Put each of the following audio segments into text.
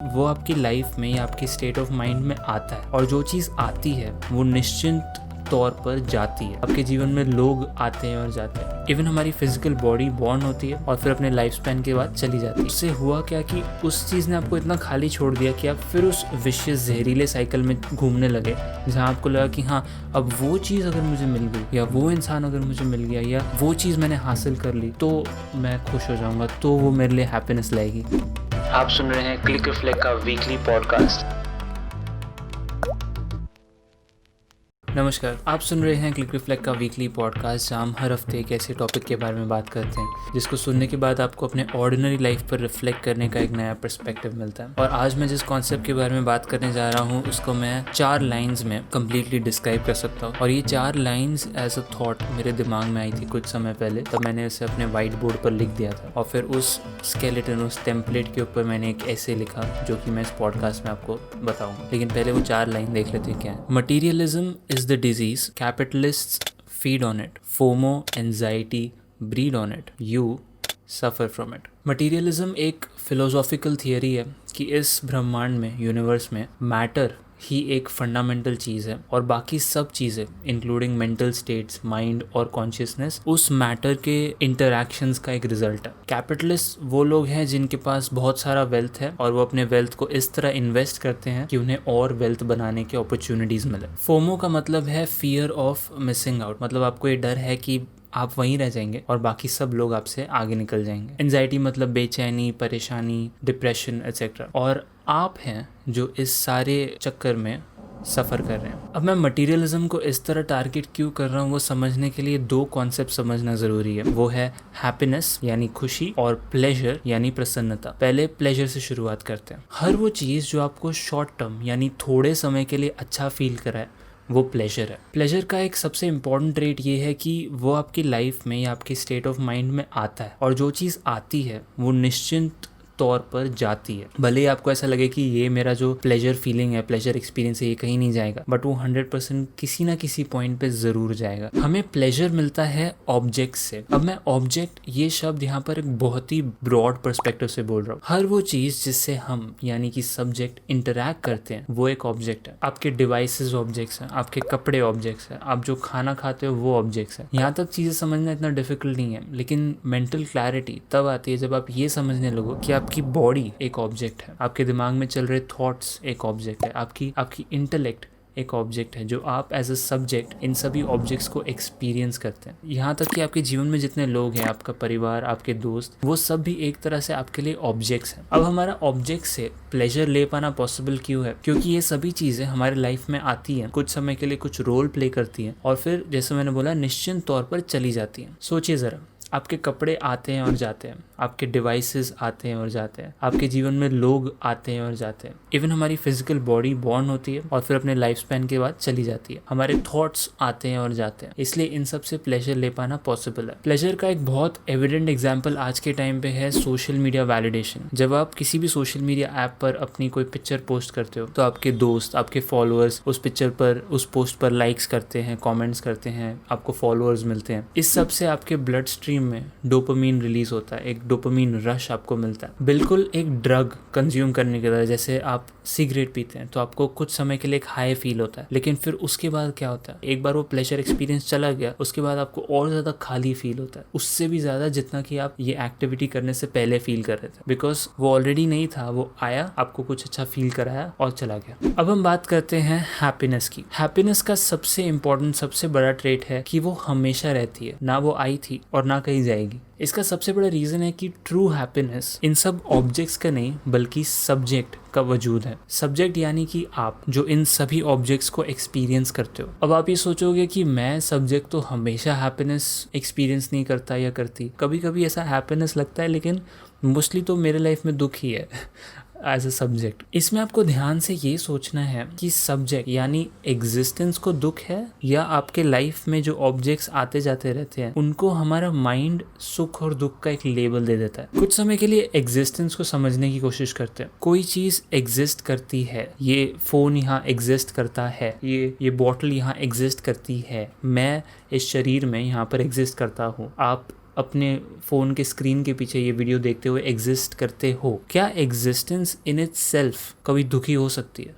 वो आपकी लाइफ में या आपकी स्टेट ऑफ माइंड में आता है, और जो चीज़ आती है वो निश्चित तौर पर जाती है। आपके जीवन में लोग आते हैं और जाते हैं। इवन हमारी फिजिकल बॉडी बॉर्न होती है और फिर अपने लाइफ स्पैन के बाद चली जाती है। उससे हुआ क्या कि उस चीज़ ने आपको इतना खाली छोड़ दिया कि आप फिर उस विशियस जहरीले साइकिल में घूमने लगे, जहाँ आपको लगा कि हाँ, अब वो चीज़ अगर मुझे मिल गई या वो इंसान अगर मुझे मिल गया या वो चीज़ मैंने हासिल कर ली तो मैं खुश हो जाऊँगा, तो वो मेरे लिए हैप्पीनेस लाएगी। आप सुन रहे हैं क्लिक रिफ्लेक्ट का वीकली पॉडकास्ट। नमस्कार, आप सुन रहे हैं क्लिक रिफ्लेक्ट का वीकली पॉडकास्ट, जहाँ हम हर हफ्ते एक ऐसे टॉपिक के बारे में बात करते हैं जिसको सुनने के बाद आपको अपने ऑर्डिनरी लाइफ पर रिफ्लेक्ट करने का एक नया पर्सपेक्टिव मिलता है। और आज मैं जिस कॉन्सेप्ट के बारे में बात करने जा रहा हूँ उसको मैं 4 लाइंस में कम्प्लीटली डिस्क्राइब कर सकता हूँ। और ये 4 लाइंस एज अ थॉट मेरे दिमाग में आई थी कुछ समय पहले, तब मैंने उसे अपने वाइट बोर्ड पर लिख दिया था और फिर उस स्केलेटन, उस टेम्पलेट के ऊपर मैंने एक ऐसे लिखा जो कि मैं इस पॉडकास्ट में आपको बताऊंगा। लेकिन पहले वो 4 लाइन देख लेते हैं क्या है। Materialism is the disease, capitalists feed on it, FOMO, anxiety breed on it, you suffer from it। Materialism एक फिलोसॉफिकल थियरी है कि इस ब्रह्मांड में, यूनिवर्स में मैटर ही एक फंडामेंटल चीज़ है और बाकी सब चीज़ें इंक्लूडिंग मेंटल स्टेट्स, माइंड और कॉन्शियसनेस उस मैटर के इंटरैक्शंस का एक रिजल्ट है। कैपिटलिस्ट वो लोग हैं जिनके पास बहुत सारा वेल्थ है और वो अपने वेल्थ को इस तरह इन्वेस्ट करते हैं कि उन्हें और वेल्थ बनाने के अपॉर्चुनिटीज मिले। फोमो का मतलब है फियर ऑफ मिसिंग आउट, मतलब आपको ये डर है कि आप वहीं रह जाएंगे और बाकी सब लोग आपसे आगे निकल जाएंगे। एंजाइटी मतलब बेचैनी, परेशानी, डिप्रेशन एटसेट्रा। और आप हैं जो इस सारे चक्कर में सफ़र कर रहे हैं। अब मैं मटीरियलिज्म को इस तरह टारगेट क्यों कर रहा हूँ वो समझने के लिए 2 कॉन्सेप्ट समझना ज़रूरी है। वो है हैप्पीनेस यानी खुशी और प्लेजर यानी प्रसन्नता। पहले प्लेजर से शुरुआत करते हैं। हर वो चीज़ जो आपको शॉर्ट टर्म यानी थोड़े समय के लिए अच्छा फील कराए वो प्लेजर है। प्लेजर का एक सबसे इम्पॉर्टेंट ट्रेट ये है कि वो आपकी लाइफ में या आपकी स्टेट ऑफ माइंड में आता है, और जो चीज़ आती है वो निश्चित तौर पर जाती है। भले ही आपको ऐसा लगे कि ये मेरा जो प्लेजर फीलिंग है, प्लेजर एक्सपीरियंस है, ये कहीं नहीं जाएगा, बट वो 100% किसी ना किसी पॉइंट पे ज़रूर जाएगा। हमें प्लेजर मिलता है ऑब्जेक्ट से। अब मैं ऑब्जेक्ट ये शब्द यहाँ पर एक बहुत ही ब्रॉड पर्सपेक्टिव से बोल रहा हूँ। हर वो चीज़ जिससे हम यानी कि सब्जेक्ट इंटरैक्ट करते हैं वो एक ऑब्जेक्ट है। आपके डिवाइसेस ऑब्जेक्ट्स हैं, आपके कपड़े ऑब्जेक्ट्स हैं, आप जो खाना खाते हो वो ऑब्जेक्ट्स हैं। यहाँ तक चीज़ें समझना इतना डिफिकल्ट नहीं है, लेकिन मेंटल क्लैरिटी तब आती है जब आप ये समझने लगो कि आपकी बॉडी एक ऑब्जेक्ट है, आपके दिमाग में चल रहे थॉट्स एक ऑब्जेक्ट है, आपकी इंटेलेक्ट एक ऑब्जेक्ट है, जो आप एज अ सब्जेक्ट इन सभी ऑब्जेक्ट्स को एक्सपीरियंस करते हैं। यहाँ तक कि आपके जीवन में जितने लोग हैं, आपका परिवार, आपके दोस्त, वो सब भी एक तरह से आपके लिए ऑब्जेक्ट्स हैं। अब हमारा ऑब्जेक्ट से प्लेजर ले पाना पॉसिबल क्यों है? क्योंकि ये सभी चीज़ें हमारे लाइफ में आती हैं, कुछ समय के लिए कुछ रोल प्ले करती हैं और फिर जैसे मैंने बोला निश्चित तौर पर चली जाती हैं। सोचिए ज़रा, आपके कपड़े आते हैं और जाते हैं, आपके डिवाइसेस आते हैं और जाते हैं, आपके जीवन में लोग आते हैं और जाते हैं। इवन हमारी फिजिकल बॉडी बॉर्न होती है और फिर अपने लाइफ स्पैन के बाद चली जाती है। हमारे थॉट्स आते हैं और जाते हैं, इसलिए इन सब से प्लेजर ले पाना पॉसिबल है। प्लेजर का एक बहुत एविडेंट एग्जाम्पल आज के टाइम पे है सोशल मीडिया वैलिडेशन। जब आप किसी भी सोशल मीडिया ऐप पर अपनी कोई पिक्चर पोस्ट करते हो तो आपके दोस्त, आपके फॉलोअर्स उस पिक्चर पर, उस पोस्ट पर लाइक्स करते हैं, कॉमेंट्स करते हैं, आपको फॉलोअर्स मिलते हैं। इस सब से आपके ब्लड स्ट्रीम में डोपामीन रिलीज होता है, एक डोपामीन रश आपको मिलता है, बिल्कुल एक ड्रग कंज्यूम करने की तरह। जैसे आप सिगरेट पीते हैं तो आपको कुछ समय के लिए एक हाई फील होता है, लेकिन फिर उसके बाद क्या होता है, एक बार वो प्लेजर एक्सपीरियंस चला गया, उसके बाद आपको और ज्यादा खाली फील होता है, उससे भी ज्यादा जितना कि आप ये एक्टिविटी करने से पहले फील कर रहे थे, बिकॉज वो ऑलरेडी नहीं था, वो आया, आपको कुछ अच्छा फील कराया और चला गया। अब हम बात करते हैं हैप्पीनेस की। हैप्पीनेस का सबसे इंपॉर्टेंट, सबसे बड़ा ट्रेट है कि वो हमेशा रहती है, ना वो आई थी और ना कहीं जाएगी। इसका सबसे बड़ा रीजन है कि ट्रू हैप्पीनेस इन सब ऑब्जेक्ट्स का नहीं बल्कि सब्जेक्ट का वजूद है। सब्जेक्ट यानी कि आप जो इन सभी ऑब्जेक्ट्स को एक्सपीरियंस करते हो। अब आप ये सोचोगे कि मैं सब्जेक्ट तो हमेशा हैप्पीनेस एक्सपीरियंस नहीं करता या करती, कभी कभी ऐसा हैप्पीनेस लगता है, लेकिन मोस्टली तो मेरे लाइफ में दुख ही है एज अ सब्जेक्ट। इसमें आपको ध्यान से ये सोचना है कि सब्जेक्ट यानी एग्जिस्टेंस को दुख है या आपके लाइफ में जो ऑब्जेक्ट्स आते जाते रहते हैं उनको हमारा माइंड सुख और दुख का एक लेबल दे देता है। कुछ समय के लिए एग्जिस्टेंस को समझने की कोशिश करते हैं। कोई चीज एग्जिस्ट करती है, ये फोन यहाँ एग्जिस्ट करता है, ये बॉटल यहाँ एग्जिस्ट करती है, मैं इस शरीर में यहाँ पर एग्जिस्ट करता हूँ, आप अपने फ़ोन के स्क्रीन के पीछे ये वीडियो देखते हुए एग्जिस्ट करते हो, क्या एग्जिस्टेंस इन इट सेल्फ कभी दुखी हो सकती है?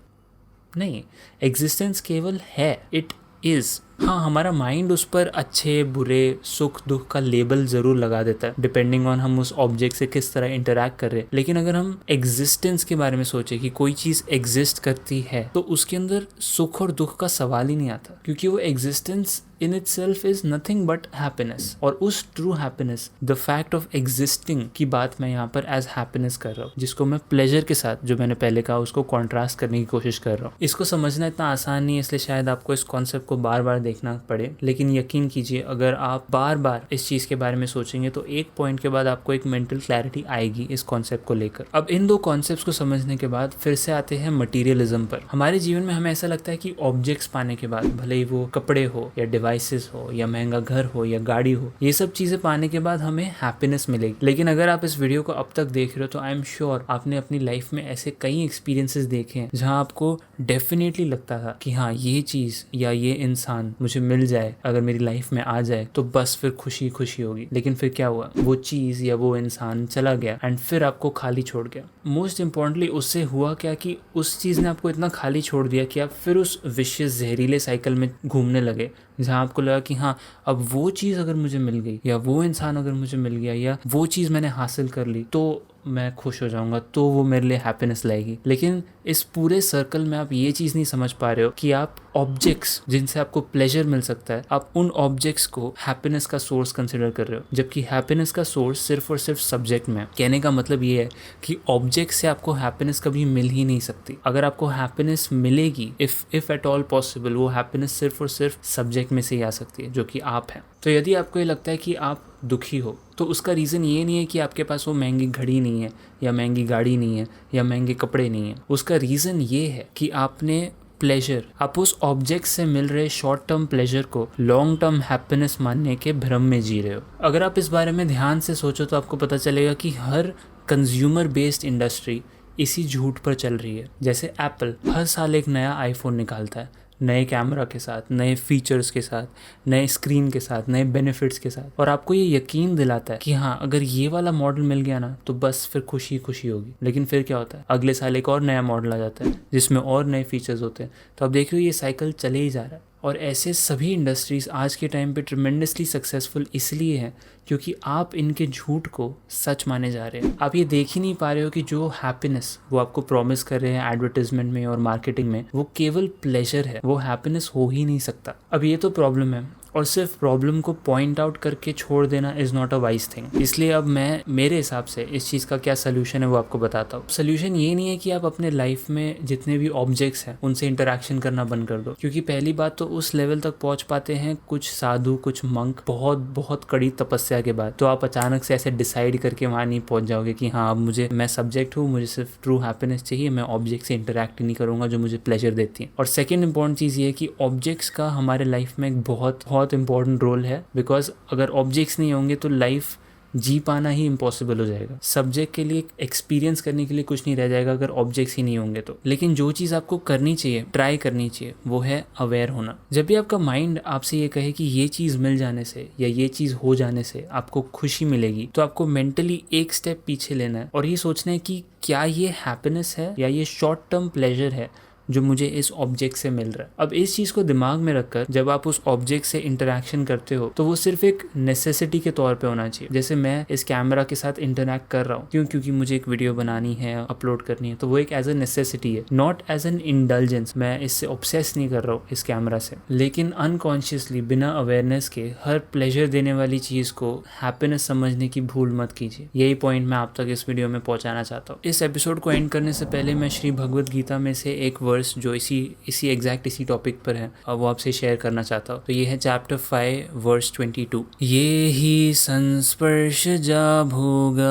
नहीं, एग्जिस्टेंस केवल है, इट इज़। हाँ, हमारा माइंड उस पर अच्छे बुरे सुख दुख का लेबल ज़रूर लगा देता है डिपेंडिंग ऑन हम उस ऑब्जेक्ट से किस तरह इंटरैक्ट कर रहे हैं। लेकिन अगर हम एग्जिस्टेंस के बारे में सोचें कि कोई चीज़ एग्जिस्ट करती है तो उसके अंदर सुख और दुख का सवाल ही नहीं आता, क्योंकि वो existence in it self is nothing but happiness. और उस true happiness, the fact of existing की बात मैं यहाँ पर एज हैप्पीनेस कर रहा हूँ, जिसको मैं प्लेजर के साथ, जो मैंने पहले कहा, उसको कॉन्ट्रास्ट करने की कोशिश कर रहा हूँ। इसको समझना इतना आसान नहीं है, इसलिए शायद आपको इस कॉन्सेप्ट को बार बार देखना पड़े। लेकिन यकीन कीजिए, अगर आप बार बार इस चीज़ के बारे में सोचेंगे तो एक पॉइंट के बाद आपको एक मेंटल क्लैरिटी आएगी इस कॉन्सेप्ट को लेकर। अब इन दो कॉन्सेप्ट्स को समझने के बाद फिर से आते हैं मटीरियलिज्म पर। हमारे जीवन में हमें ऐसा लगता है कि ऑब्जेक्ट्स पाने के बाद, भले ही वो कपड़े हो या डिवाइसेस हो या महंगा घर हो या गाड़ी हो, ये सब चीज़ें पाने के बाद हमें हैप्पीनेस मिलेगी। लेकिन अगर आप इस वीडियो को अब तक देख रहे हो तो आई एम श्योर आपने अपनी लाइफ में ऐसे कई एक्सपीरियंसेस देखे हैं जहाँ आपको डेफिनेटली लगता था कि हाँ, ये चीज़ या ये इंसान मुझे मिल जाए, अगर मेरी लाइफ में आ जाए तो बस फिर खुशी खुशी होगी। लेकिन फिर क्या हुआ? वो चीज़ या वो इंसान चला गया एंड फिर आपको खाली छोड़ गया। मोस्ट इम्पॉर्टेंटली उससे हुआ क्या कि उस चीज़ ने आपको इतना खाली छोड़ दिया कि आप फिर उस विशियस जहरीले साइकिल में घूमने लगे, जहाँ आपको लगा कि हाँ, अब वो चीज़ अगर मुझे मिल गई या वो इंसान अगर मुझे मिल गया या वो चीज़ मैंने हासिल कर ली तो मैं खुश हो जाऊंगा, तो वो मेरे लिए हैप्पीनेस लाएगी। लेकिन इस पूरे सर्कल में आप ये चीज़ नहीं समझ पा रहे हो कि आप ऑब्जेक्ट्स जिनसे आपको प्लेजर मिल सकता है, आप उन ऑब्जेक्ट्स को हैप्पीनेस का सोर्स कंसिडर कर रहे हो, जबकि हैप्पीनेस का सोर्स सिर्फ और सिर्फ सब्जेक्ट में है। कहने का मतलब ये है कि ऑब्जेक्ट से आपको हैप्पीनेस कभी मिल ही नहीं सकती। अगर आपको हैप्पीनेस मिलेगी, इफ एट ऑल पॉसिबल, वो हैप्पीनेस सिर्फ और सिर्फ सब्जेक्ट में से ही आ सकती है, जो कि आप हैं। तो यदि आपको ये लगता है कि आप दुखी हो तो उसका रीज़न ये नहीं है कि आपके पास वो महंगी घड़ी नहीं है या महंगी गाड़ी नहीं है या महंगे कपड़े नहीं है। उसका रीज़न ये है कि आपने प्लेजर, आप उस ऑब्जेक्ट से मिल रहे शॉर्ट टर्म प्लेजर को लॉन्ग टर्म हैप्पीनेस मानने के भ्रम में जी रहे हो। अगर आप इस बारे में ध्यान से सोचो तो आपको पता चलेगा कि हर कंज्यूमर बेस्ड इंडस्ट्री इसी झूठ पर चल रही है। जैसे एप्पल हर साल एक नया आईफोन निकालता है, नए कैमरा के साथ, नए फीचर्स के साथ, नए स्क्रीन के साथ, नए बेनिफिट्स के साथ, और आपको ये यकीन दिलाता है कि हाँ, अगर ये वाला मॉडल मिल गया ना तो बस फिर खुशी खुशी होगी। लेकिन फिर क्या होता है? अगले साल एक और नया मॉडल आ जाता है जिसमें और नए फीचर्स होते हैं। तो आप देख रहे हो ये साइकिल चले ही जा रहा है। और ऐसे सभी इंडस्ट्रीज आज के टाइम पे ट्रिमेंडसली सक्सेसफुल इसलिए हैं क्योंकि आप इनके झूठ को सच माने जा रहे हैं। आप ये देख ही नहीं पा रहे हो कि जो हैप्पीनेस वो आपको प्रॉमिस कर रहे हैं एडवर्टाइजमेंट में और मार्केटिंग में, वो केवल प्लेजर है, वो हैप्पीनेस हो ही नहीं सकता। अब ये तो प्रॉब्लम है, और सिर्फ प्रॉब्लम को पॉइंट आउट करके छोड़ देना is not a wise thing. इसलिए अब मैं मेरे हिसाब से इस चीज़ का क्या सोल्यूशन है वो आपको बताता हूँ। सोल्यूशन ये नहीं है कि आप अपने लाइफ में जितने भी ऑब्जेक्ट्स हैं उनसे इंटरेक्शन करना बंद कर दो, क्योंकि पहली बात तो उस लेवल तक पहुँच पाते हैं कुछ साधु, कुछ मंक, बहुत बहुत कड़ी तपस्या के बाद। तो आप अचानक से ऐसे डिसाइड करके वहाँ नहीं पहुँच जाओगे कि हाँ, अब मैं सब्जेक्ट हूँ, मुझे सिर्फ ट्रू हैप्पीनेस चाहिए, मैं ऑब्जेक्ट से इंटरेक्ट नहीं करूँगा जो मुझे प्लेजर देती है। और सेकेंड इंपॉर्टेंट चीज़ ये है कि ऑब्जेक्ट्स का हमारे लाइफ में एक बहुत बहुत इंपॉर्टेंट रोल है, बिकॉज अगर ऑब्जेक्ट्स नहीं होंगे तो लाइफ जी पाना ही इम्पॉसिबल हो जाएगा। सब्जेक्ट के लिए एक्सपीरियंस करने के लिए कुछ नहीं रह जाएगा अगर ऑब्जेक्ट्स ही नहीं होंगे तो। लेकिन जो चीज़ आपको करनी चाहिए, ट्राई करनी चाहिए, वो है अवेयर होना। जब भी आपका माइंड आपसे ये कहे कि ये चीज़ मिल जाने से या ये चीज़ हो जाने से आपको खुशी मिलेगी, तो आपको मेंटली एक स्टेप पीछे लेना है और ये सोचना है कि क्या ये हैप्पीनेस है या ये शॉर्ट टर्म प्लेजर है जो मुझे इस ऑब्जेक्ट से मिल रहा है। अब इस चीज़ को दिमाग में रखकर जब आप उस ऑब्जेक्ट से इंटरेक्शन करते हो तो वो सिर्फ एक नेसेसिटी के तौर पे होना चाहिए। जैसे मैं इस कैमरा के साथ इंटरैक्ट कर रहा हूँ, क्योंकि मुझे एक वीडियो बनानी है, अपलोड करनी है, तो वो एक एज अ नेसेसिटी है, नॉट एज एन इंडल्जेंस। मैं इससे ऑब्सेस नहीं कर रहा हूँ इस कैमरा से। लेकिन अनकॉन्शियसली, बिना अवेयरनेस के, हर प्लेजर देने वाली चीज़ को हैप्पीनेस समझने की भूल मत कीजिए। यही पॉइंट मैं आप तक इस वीडियो में पहुँचाना चाहता हूँ। इस एपिसोड को एंड करने से पहले मैं श्री भगवद गीता में से एक वर्स जो इसी टॉपिक पर है वो आपसे शेयर करना चाहता हूँ। तो ये है चैप्टर 5 वर्स 22। ये ही संस्पर्शजा भोगा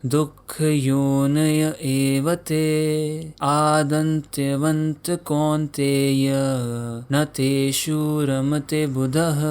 दुख योनय एवते आदन्त्यवन्त कौन्तेय न तेषु रमते बुधः।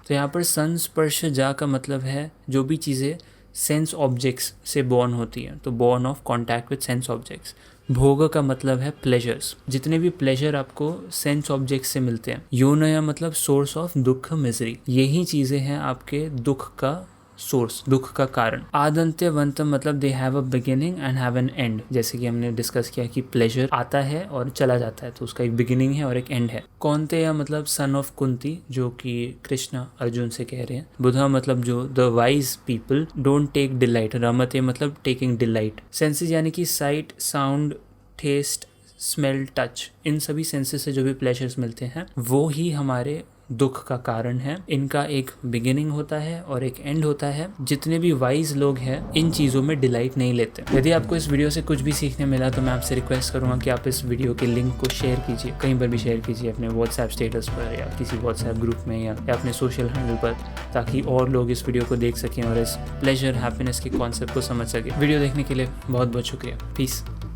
तो यहाँ पर संस्पर्शजा का मतलब है जो भी चीज़ें सेंस ऑब्जेक्ट्स से बॉर्न होती है, तो born of contact with sense objects. भोग का मतलब है प्लेजर्स। जितने भी प्लेजर आपको सेंस ऑब्जेक्ट से मिलते हैं, योनया मतलब सोर्स ऑफ दुख, मिजरी, यही चीजें हैं आपके दुख का सोर्स, दुख का कारण। आदंत्यवंतम मतलब they have a beginning and have an and. जैसे कि हमने डिस्कस किया कि प्लेजर आता है और चला जाता है, तो उसका एक बिगिनिंग है और एक एंड है। कौन्तेय मतलब सन ऑफ कुंती, जो कि कृष्णा अर्जुन से कह रहे हैं। बुधा मतलब जो the wise people don't take delight. रमते मतलब टेकिंग डिलाइट। सेंसेस यानी कि sight, sound, taste, smell, touch, इन सभी सेंसेस से जो भी प्लेजर्स मिलते हैं वो ही हमारे दुख का कारण है। इनका एक बिगिनिंग होता है और एक एंड होता है। जितने भी वाइज लोग हैं इन चीज़ों में डिलाइट नहीं लेते। यदि आपको इस वीडियो से कुछ भी सीखने मिला तो मैं आपसे रिक्वेस्ट करूंगा कि आप इस वीडियो के लिंक को शेयर कीजिए, कहीं पर भी शेयर कीजिए, अपने व्हाट्सएप स्टेटस पर या किसी व्हाट्सएप ग्रुप में या अपने सोशल हैंडल पर, ताकि और लोग इस वीडियो को देख सकें और इस प्लेजर, हैप्पीनेस के कॉन्सेप्ट को समझ सकें। वीडियो देखने के लिए बहुत बहुत शुक्रिया। पीस।